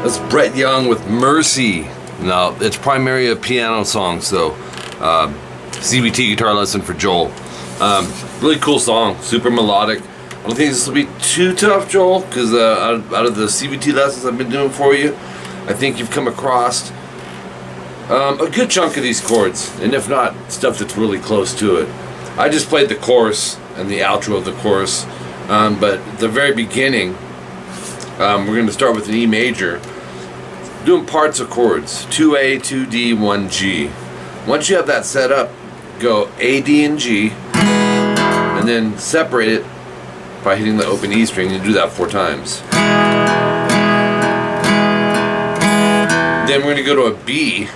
That's Brett Young with Mercy. Now, it's primarily a piano song, so CBT guitar lesson for Joel. Really cool song, super melodic. I don't think this will be too tough, Joel, because out of the CBT lessons I've been doing for you, I think you've come across a good chunk of these chords, and if not, stuff that's really close to it. I just played the chorus and the outro of the chorus, but at the very beginning, we're going to start with an E major, doing parts of chords, 2A, 2D, 1G. Once you have that set up, go A, D, and G, and then separate it by hitting the open E string, and do that 4 times. Then we're going to go to a B.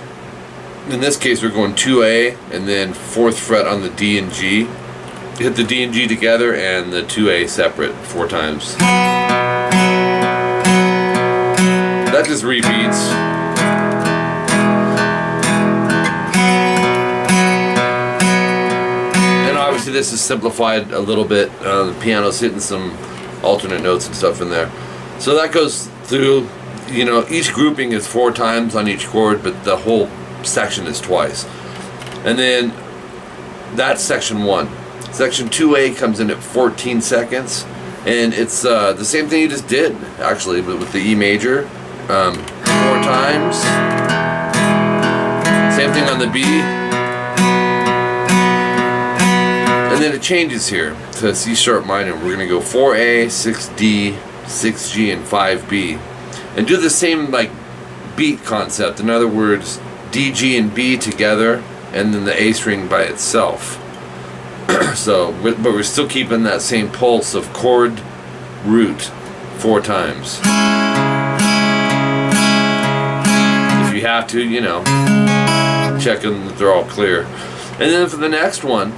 In this case, we're going 2A, and then 4th fret on the D and G. Hit the D and G together, and the 2A separate 4 times. That just repeats. And obviously this is simplified a little bit. The piano's hitting some alternate notes and stuff in there. So that goes through, you know, each grouping is 4 times on each chord, but the whole section is twice. And then that's section 1. Section 2A comes in at 14 seconds, and it's the same thing you just did, actually, but with the E major. 4 times. Same thing on the B. And then it changes here to C sharp minor. We're going to go 4A, 6D, 6G, and 5B. And do the same like beat concept. In other words, D, G, and B together, and then the A string by itself. So, but we're still keeping that same pulse of chord root 4 times. You have to, you know, check them that they're all clear. And then for the next one,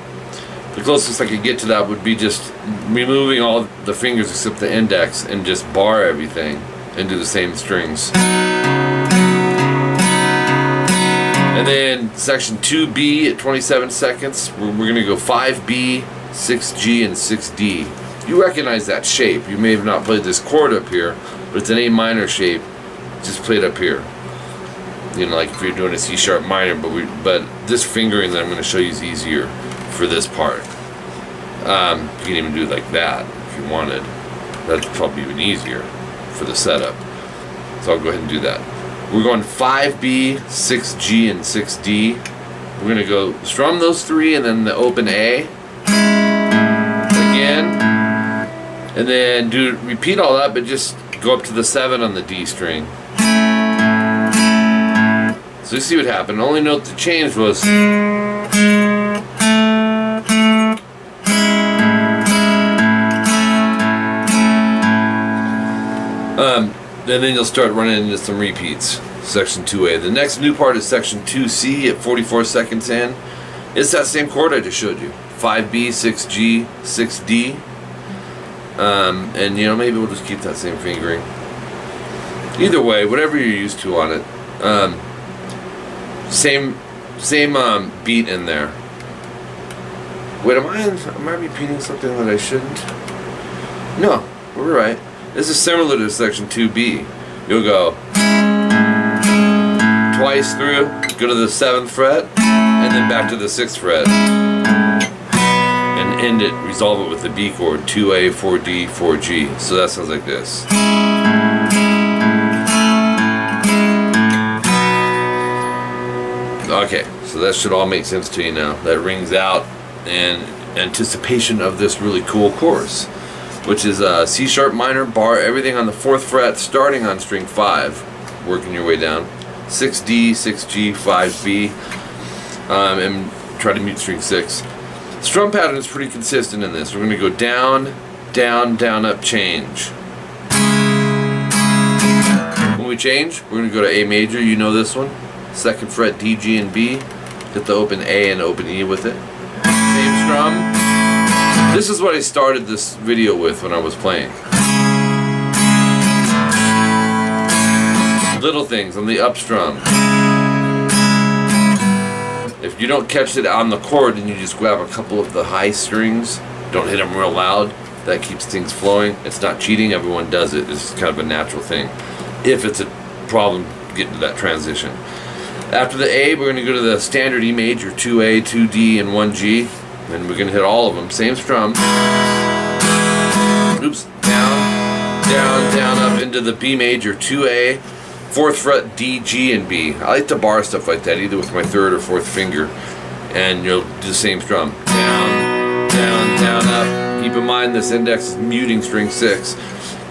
the closest I could get to that would be just removing all the fingers except the index and just bar everything and do the same strings. And then section 2B at 27 seconds, we're going to go 5B, 6G, and 6D. You recognize that shape. You may have not played this chord up here, but it's an A minor shape. Just play it up here. You know, like if you're doing a C sharp minor, but this fingering that I'm going to show you is easier for this part. You can even do it like that if you wanted. That's probably even easier for the setup. So I'll go ahead and do that. We're going 5B, 6G, and 6D. We're going to go strum those 3 and then the open A again, and then repeat all that, but just go up to the 7 on the D string. So you see what happened. The only note that changed was and then you'll start running into some repeats. Section 2A. The next new part is section 2C at 44 seconds in. It's that same chord I just showed you. 5B, 6G, 6D. And you know, maybe we'll just keep that same fingering. Either way, whatever you're used to on it. Same beat in there. Wait, am I repeating something that I shouldn't? No, we're right. This is similar to section 2B. You'll go twice through, go to the 7th fret, and then back to the 6th fret, and end it, resolve it with the B chord, 2A, 4D, 4G. So that sounds like this. Okay, so that should all make sense to you now. That rings out in anticipation of this really cool chorus, which is C sharp minor, bar everything on the 4th fret, starting on string 5, working your way down, 6D, 6G, 5B, and try to mute string 6. The strum pattern is pretty consistent in this. We're going to go down, down, down, up, change. When we change, we're going to go to A major. You know this one. 2nd fret, D, G, and B. Hit the open A and open E with it. Same strum. This is what I started this video with when I was playing. Little things on the up strum. If you don't catch it on the chord and you just grab a couple of the high strings, don't hit them real loud, that keeps things flowing. It's not cheating, everyone does it. It's kind of a natural thing. If it's a problem getting to that transition. After the A, we're going to go to the standard E major, 2A, 2D, and 1G, and we're going to hit all of them. Same strum. Oops, down, down, down, up into the B major, 2A, 4th fret, D, G, and B. I like to bar stuff like that, either with my 3rd or 4th finger, and you'll do the same strum. Down, down, down, up. Keep in mind this index is muting string 6.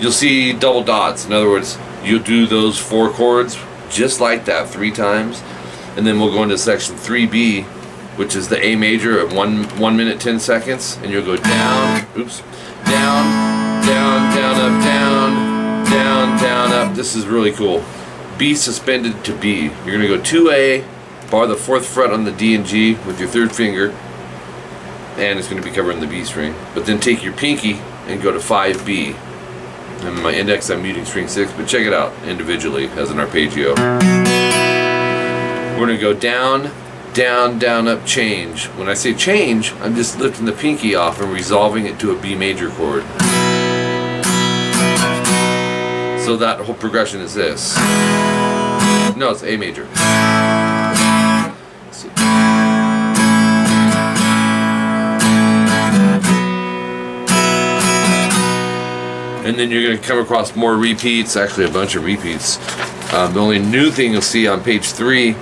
You'll see double dots. In other words, you'll do those 4 chords just like that 3 times, and then we'll go into section 3B, which is the A major at 1 minute 10 seconds, and you'll go down, oops, down, down, down, up, down, down, down, up. This is really cool. B suspended to B. You're gonna go 2A, bar the 4th fret on the D and G with your 3rd finger, and it's gonna be covering the B string. But then take your pinky and go to 5B. And my index, I'm muting string 6, but check it out individually as an arpeggio. We're gonna go down, down, down, up, change. When I say change, I'm just lifting the pinky off and resolving it to a B major chord. So that whole progression is this. No, it's A major. So, and then you're going to come across more repeats, actually a bunch of repeats. The only new thing you'll see on page 3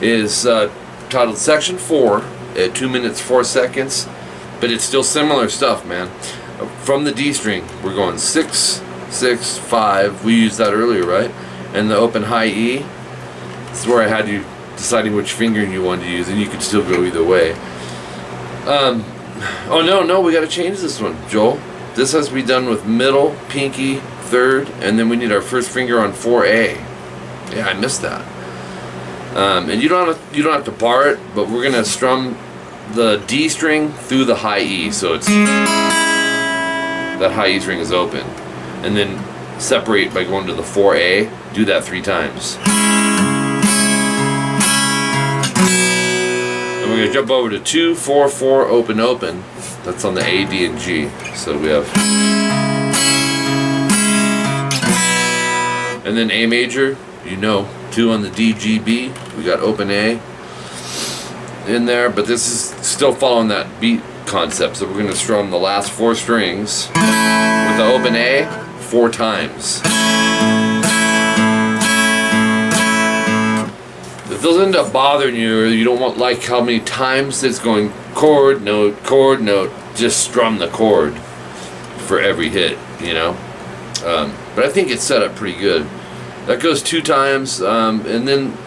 is titled Section 4 at 2 minutes 4 seconds, but it's still similar stuff, man. From the D string, we're going 6, 6, 5. We used that earlier, right? And the open high E. This is where I had you deciding which finger you wanted to use, and you could still go either way. Oh no, we got to change this one, Joel. This has to be done with middle, pinky, 3rd, and then we need our 1st finger on 4A. Yeah, I missed that. And you don't have to bar it, but we're gonna strum the D string through the high E, so it's that high E string is open, and then separate by going to the 4A. Do that 3 times. And we're gonna jump over to 2, 4, 4, open, open. That's on the A, D, and G. So we have, and then A major, 2 on the D, G, B. We got open A in there, but this is still following that beat concept. So we're going to strum the last 4 strings with the open A 4 times. If those end up bothering you, or you don't like how many times it's going chord, note, just strum the chord for every hit, but I think it's set up pretty good. That goes 2 times, and then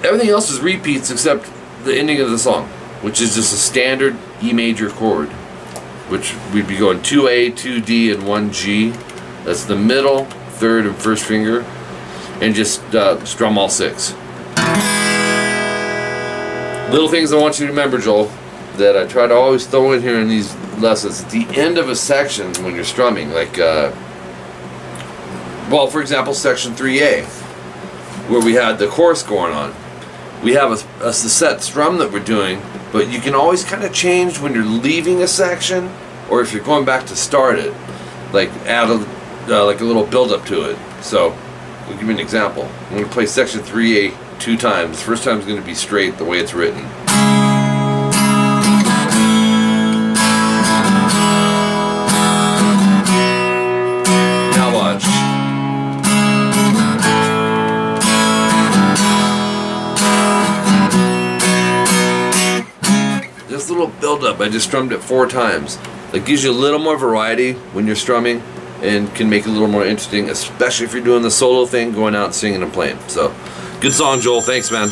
everything else is repeats except the ending of the song, which is just a standard E major chord, which we'd be going 2A, 2D, and 1G. That's the middle, 3rd, and 1st finger, and just strum all 6. Little things I want you to remember, Joel, that I try to always throw in here in these lessons. At the end of a section when you're strumming, like, for example, section 3A, where we had the chorus going on. We have a set strum that we're doing, but you can always kind of change when you're leaving a section, or if you're going back to start it, like add like a little build up to it. So, I'll give you an example. I'm going to play section 3A 2 times. The first time is going to be straight the way it's written. Now watch. Just a little build up. I just strummed it 4 times. That gives you a little more variety when you're strumming, and can make it a little more interesting, especially if you're doing the solo thing, going out and singing and playing. So, good song, Joel. Thanks, man.